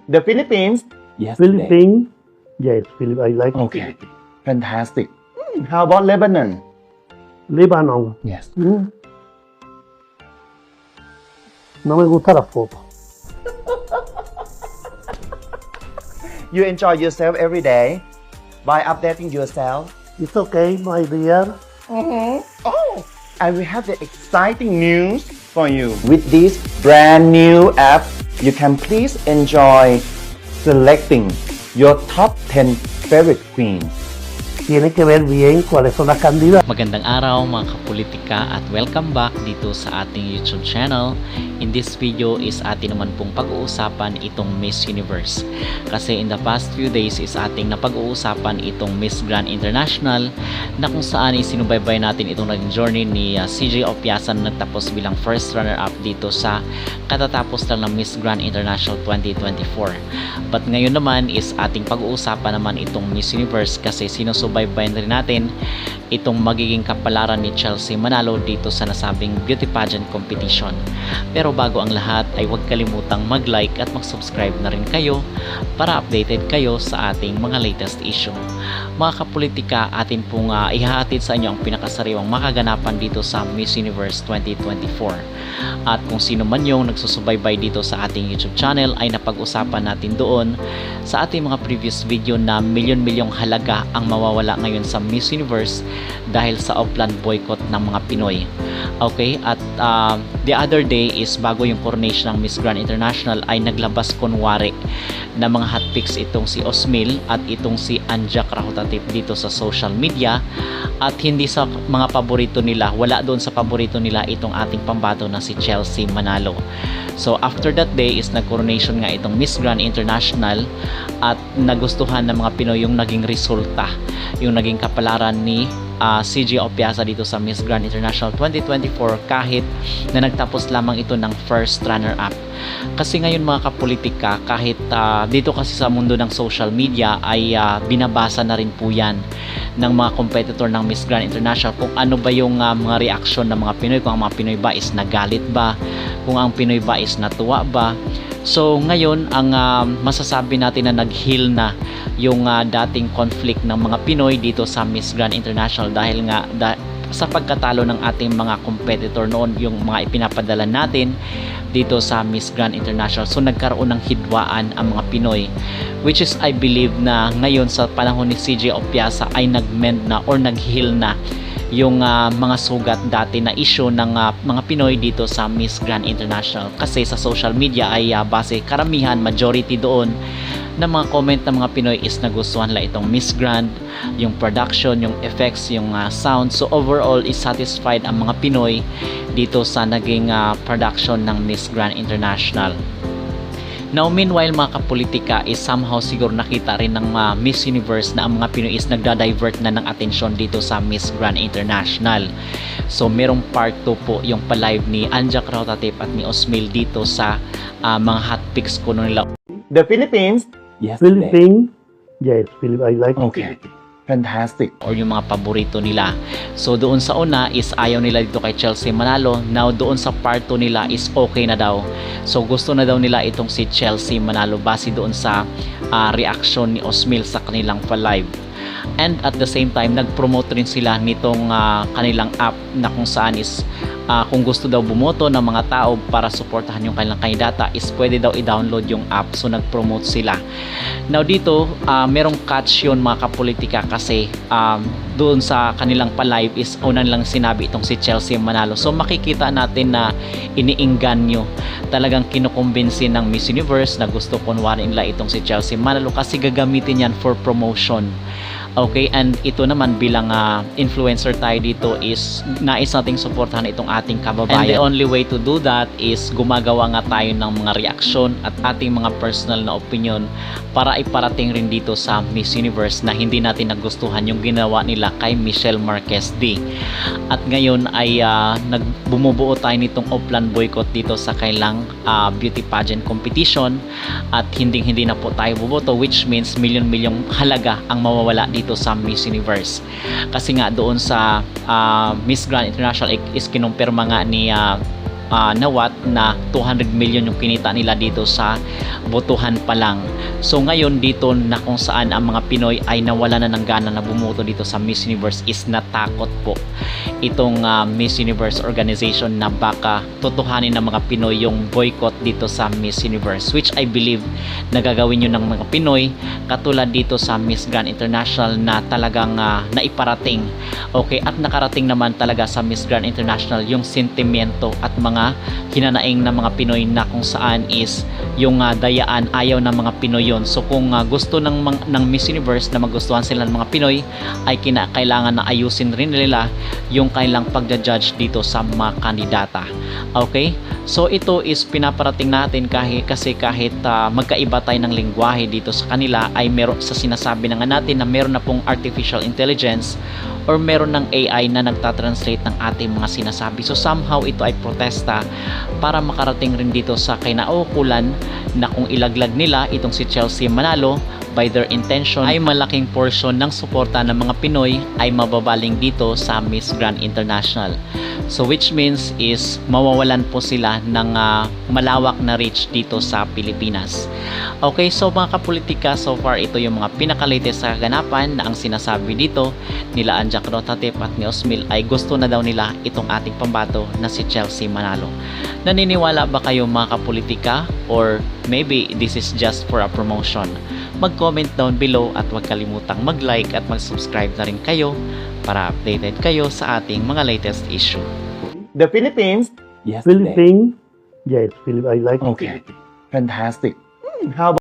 The Philippines? Yes. Philippines? Yes, I like Okay. Fantastic. How about Lebanon? Lebanon. Yes. No me gusta la foto. You enjoy yourself every day by updating yourself. It's okay, my dear. Oh, I will have the exciting news for you. With this brand new app, you can please enjoy selecting your top 10 favorite queens. Tiene que ver bien cuáles son las candidatas. Magandang araw mga kapolitika at welcome back dito sa ating YouTube channel. In this video is atin naman pong pag-uusapan itong Miss Universe. Kasi in the past few days is ating napag-uusapan itong Miss Grand International na kung saan isinubaybay natin itong naging journey ni CJ Opiasa na nagtapos bilang first runner-up dito sa katatapos lang ng Miss Grand International 2024. But ngayon naman is ating pag-uusapan naman itong Miss Universe kasi sinusubaybayan rin natin itong magiging kapalaran ni Chelsea Manalo dito sa nasabing beauty pageant competition. Pero bago ang lahat ay huwag kalimutang mag-like at mag-subscribe na rin kayo para updated kayo sa ating mga latest issue. Mga kapolitika, atin pong ihahatid sa inyo ang pinakasariwang makaganapan dito sa Miss Universe 2024. At kung sino man yung nagsusubaybay dito sa ating YouTube channel ay napag-usapan natin doon sa ating mga previous video na milyon-milyong halaga ang mawawala ngayon sa Miss Universe dahil sa offline boycott ng mga Pinoy. Okay, at the other day is bago yung coronation ng Miss Grand International ay naglabas kunwari na mga hotpics itong si Osmil at itong si Anja Krahutatip dito sa social media at hindi sa mga paborito nila, wala doon sa paborito nila itong ating pambato na si Chelsea Manalo. So after that day is nag-coronation nga itong Miss Grand International at nagustuhan ng mga Pinoy yung naging resulta, yung naging kapalaran ni CJ Opiasa dito sa Miss Grand International 2024 kahit na nagtapos lamang ito ng first runner-up. Kasi ngayon mga kapolitika, kahit dito kasi sa mundo ng social media ay binabasa na rin po yan ng mga competitor ng Miss Grand International kung ano ba yung mga reaksyon ng mga Pinoy, kung ang mga Pinoy ba is nagalit ba, kung ang Pinoy ba is natuwa ba. So ngayon ang masasabi natin na nag-heal na yung dating conflict ng mga Pinoy dito sa Miss Grand International dahil nga sa pagkatalo ng ating mga competitor noon, yung mga ipinapadala natin dito sa Miss Grand International. So nagkaroon ng hidwaan ang mga Pinoy, which is I believe na ngayon sa panahon ni CJ Opiasa ay nag-mend na or nag-heal na yung mga sugat dati na issue ng mga Pinoy dito sa Miss Grand International. Kasi sa social media ay base karamihan, majority doon na mga comment ng mga Pinoy is nagustuhan nila itong Miss Grand, yung production, yung effects, yung sound. So overall is satisfied ang mga Pinoy dito sa naging production ng Miss Grand International. Now meanwhile mga kapolitika is somehow siguro nakita rin ng Miss Universe na ang mga Pinoy is nagda-divert na ng atensyon dito sa Miss Grand International. So merong part 2 po yung pa-live ni Anja Krahutatip at ni Osmil dito sa mga hotpics ko nila. The Philippines? Yes. Philippines? Yes, I like Okay. Fantastic. Or yung mga paborito nila. So doon sa una is ayaw nila dito kay Chelsea Manalo. Now doon sa part 2 nila is okay na daw. So gusto na daw nila itong si Chelsea Manalo base doon sa reaction ni Osmil sa kanilang pa-live. And at the same time nag-promote rin sila nitong kanilang app na kung saan is kung gusto daw bumoto ng mga tao para suportahan yung kanilang kandidata is pwede daw i-download yung app. So nag-promote sila. Now dito merong catch yun mga kapolitika kasi doon sa kanilang pa-live is unang lang sinabi itong si Chelsea Manalo. So makikita natin na iniingganyo, talagang kinukumbinsi ng Miss Universe na gusto kunwari nila itong si Chelsea Manalo kasi gagamitin yan for promotion. Okay, and ito naman bilang influencer tayo dito is nais nating suportahan itong ating kababayan. And the only way to do that is gumagawa nga tayo ng mga reaksyon at ating mga personal na opinion para iparating rin dito sa Miss Universe na hindi natin nagustuhan yung ginawa nila kay Michelle Marquez D. At ngayon ay bumubuo tayo nitong offline boycott dito sa kailang beauty pageant competition at hindi na po tayo buboto, which means milyon-milyong halaga ang mawawala dito sa Miss Universe. Kasi nga doon sa Miss Grand International is kinumpirma nga ni nawat na 200 million yung kinita nila dito sa botohan pa lang. So ngayon dito na kung saan ang mga Pinoy ay nawala na ng gana na bumoto dito sa Miss Universe is natakot po itong Miss Universe organization na baka tutuhanin ng mga Pinoy yung boycott dito sa Miss Universe, which I believe na gagawin yun ng mga Pinoy katulad dito sa Miss Grand International na talagang naiparating. Okay, at nakarating naman talaga sa Miss Grand International yung sentimiento at mga hinanaing ng mga Pinoy na kung saan is yung dayaan ayaw ng mga Pinoy yon. So kung gusto ng Miss Universe na magustuhan sila ng mga Pinoy ay kailangan na ayusin rin nila yung kailang pagja-judge dito sa mga kandidata. Okay? So ito is pinaparating natin kasi kahit magkaiba tayo ng lengguwahe dito sa kanila ay meron sa sinasabi na nga natin na meron na pong artificial intelligence or meron ng AI na nagtatranslate ng ating mga sinasabi. So somehow ito ay protesta para makarating rin dito sa kinaukulan na kung ilaglag nila itong si Chelsea Manalo, by their intention ay malaking portion ng suporta ng mga Pinoy ay mababaling dito sa Miss Grand International. So which means is mawawalan po sila ng malawak na reach dito sa Pilipinas. Okay, so mga kapolitika, so far ito yung mga pinaka-latest sa kaganapan na ang sinasabi dito nila Jack Rotatip at ni Osmil ay gusto na daw nila itong ating pambato na si Chelsea Manalo. Naniniwala ba kayo mga kapolitika or maybe this is just for a promotion? Mag-comment down below at huwag kalimutang mag-like at mag-subscribe na rin kayo para updated kayo sa ating mga latest issue. The Philippines? Yes. Philippines? Yes, I like Okay. Fantastic. How about